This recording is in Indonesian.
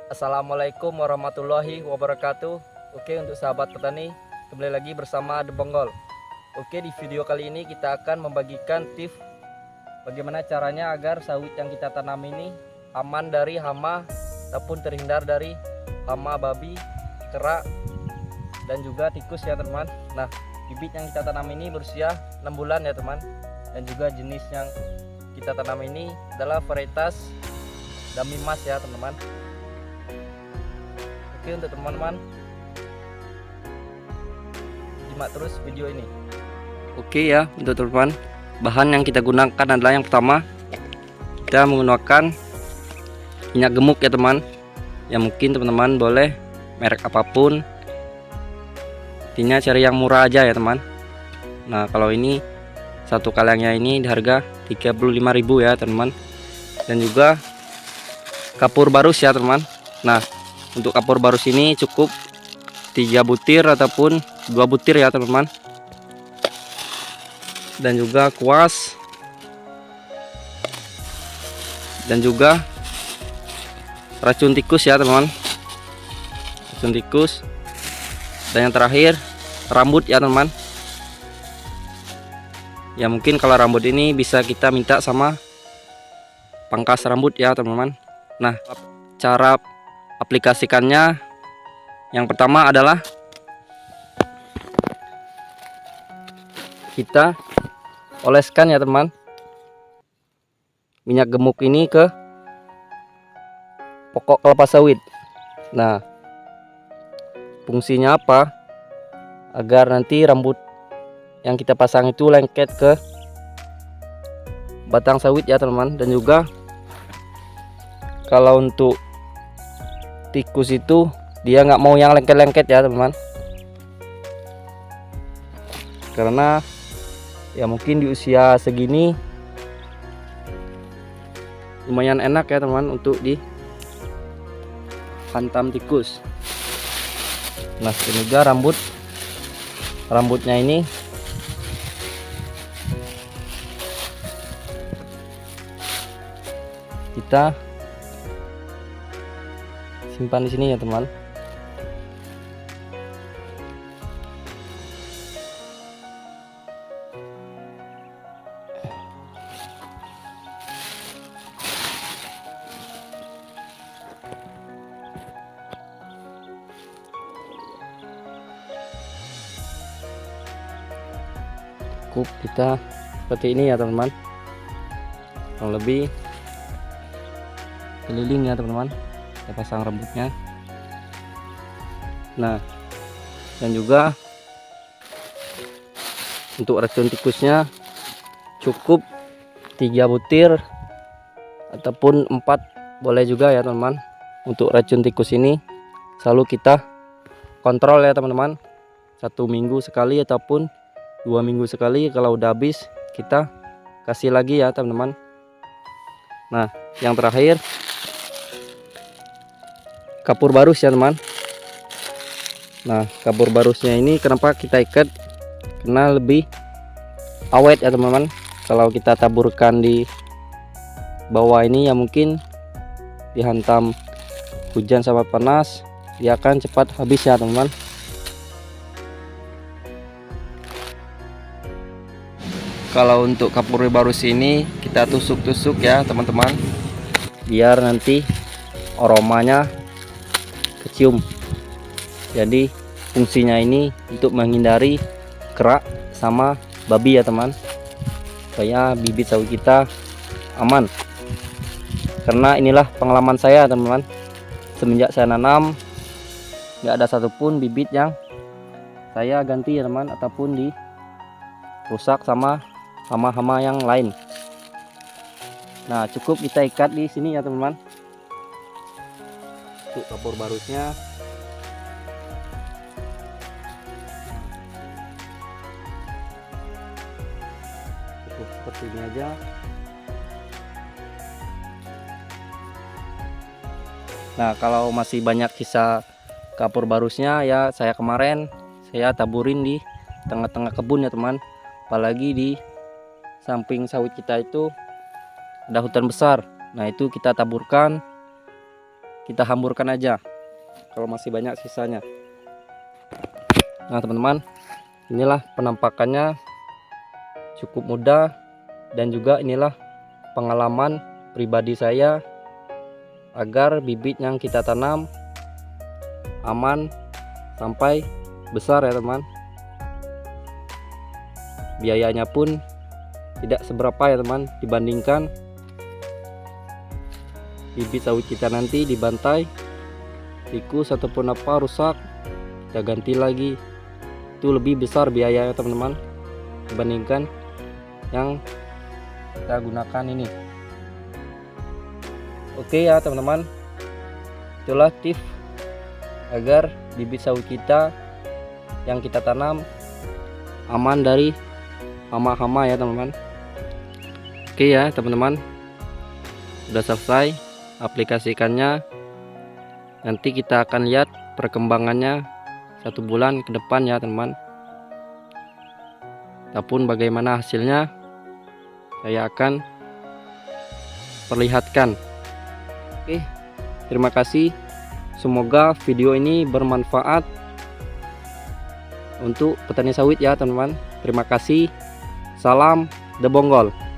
Assalamualaikum warahmatullahi wabarakatuh. Oke, untuk sahabat petani, kembali lagi bersama The Bonggol. Oke, di video kali ini kita akan membagikan tips bagaimana caranya agar sawit yang kita tanam ini aman dari hama ataupun terhindar dari hama babi, kera, dan juga tikus ya teman. Nah, bibit yang kita tanam ini berusia 6 bulan ya teman. Dan juga jenis yang kita tanam ini adalah varietas Damimas ya teman-teman. Oke, untuk teman-teman simak terus video ini. Oke ya, untuk teman-teman, bahan yang kita gunakan adalah yang pertama, kita menggunakan minyak gemuk ya teman. Ya mungkin teman-teman boleh merek apapun, intinya cari yang murah aja ya teman. Nah, kalau ini satu kalengnya ini di harga 35.000 ya teman. Dan juga kapur barus ya teman. Nah, untuk kapur barus ini cukup 3 butir ataupun 2 butir ya teman-teman. Dan juga kuas, dan juga racun tikus ya teman-teman, racun tikus. Dan yang terakhir rambut ya teman-teman. Ya mungkin kalau rambut ini bisa kita minta sama pangkas rambut ya teman-teman. Nah, cara aplikasikannya yang pertama adalah kita oleskan ya teman minyak gemuk ini ke pokok kelapa sawit. Nah, fungsinya apa? Agar nanti rambut yang kita pasang itu lengket ke batang sawit ya teman-teman. Dan juga kalau untuk tikus itu dia nggak mau yang lengket-lengket ya teman-teman, karena ya mungkin di usia segini lumayan enak ya teman untuk dihantam tikus. Nah, ini juga rambutnya ini kita simpan di sini ya teman. Cukup kita seperti ini ya teman-teman, kurang lebih keliling ya teman-teman, kita pasang rambutnya. Nah, dan juga untuk racun tikusnya cukup 3 butir ataupun 4 boleh juga ya teman-teman. Untuk racun tikus ini selalu kita kontrol ya teman-teman, 1 minggu sekali ataupun 2 minggu sekali. Kalau udah habis kita kasih lagi ya teman-teman. Nah, yang terakhir kapur barus ya teman. Nah, kapur barusnya ini kenapa kita ikat? Karena lebih awet ya teman-teman. Kalau kita taburkan di bawah ini ya mungkin dihantam hujan sama panas, dia akan cepat habis ya teman-teman. Kalau untuk kapur barus ini kita tusuk-tusuk ya teman-teman, biar nanti aromanya kecium. Jadi fungsinya ini untuk menghindari kera sama babi ya teman, supaya bibit sawit kita aman. Karena inilah pengalaman saya teman-teman, semenjak saya nanam nggak ada satupun bibit yang saya ganti ya teman, ataupun dirusak sama hama-hama yang lain. Nah, cukup kita ikat di sini ya teman-teman. Untuk kapur barusnya cukup seperti ini aja. Nah, kalau masih banyak sisa kapur barusnya ya saya kemarin saya taburin di tengah-tengah kebun ya teman. Apalagi di samping sawit kita itu ada hutan besar. Nah, itu kita taburkan, kita hamburkan aja kalau masih banyak sisanya. Nah teman-teman, inilah penampakannya, cukup mudah, dan juga inilah pengalaman pribadi saya agar bibit yang kita tanam aman sampai besar ya teman. Biayanya pun tidak seberapa ya teman, dibandingkan bibit sawit kita nanti dibantai tikus ataupun apa rusak, kita ganti lagi, itu lebih besar biayanya teman-teman dibandingkan yang kita gunakan ini. Oke ya teman-teman, itulah tips agar bibit sawit kita yang kita tanam aman dari hama-hama ya teman-teman. Oke ya teman-teman, sudah selesai aplikasikannya. Nanti kita akan lihat perkembangannya 1 bulan ke depan ya teman-teman. Ataupun bagaimana hasilnya saya akan perlihatkan. Oke, terima kasih. Semoga video ini bermanfaat untuk petani sawit ya teman-teman. Terima kasih. Salam The Bonggol.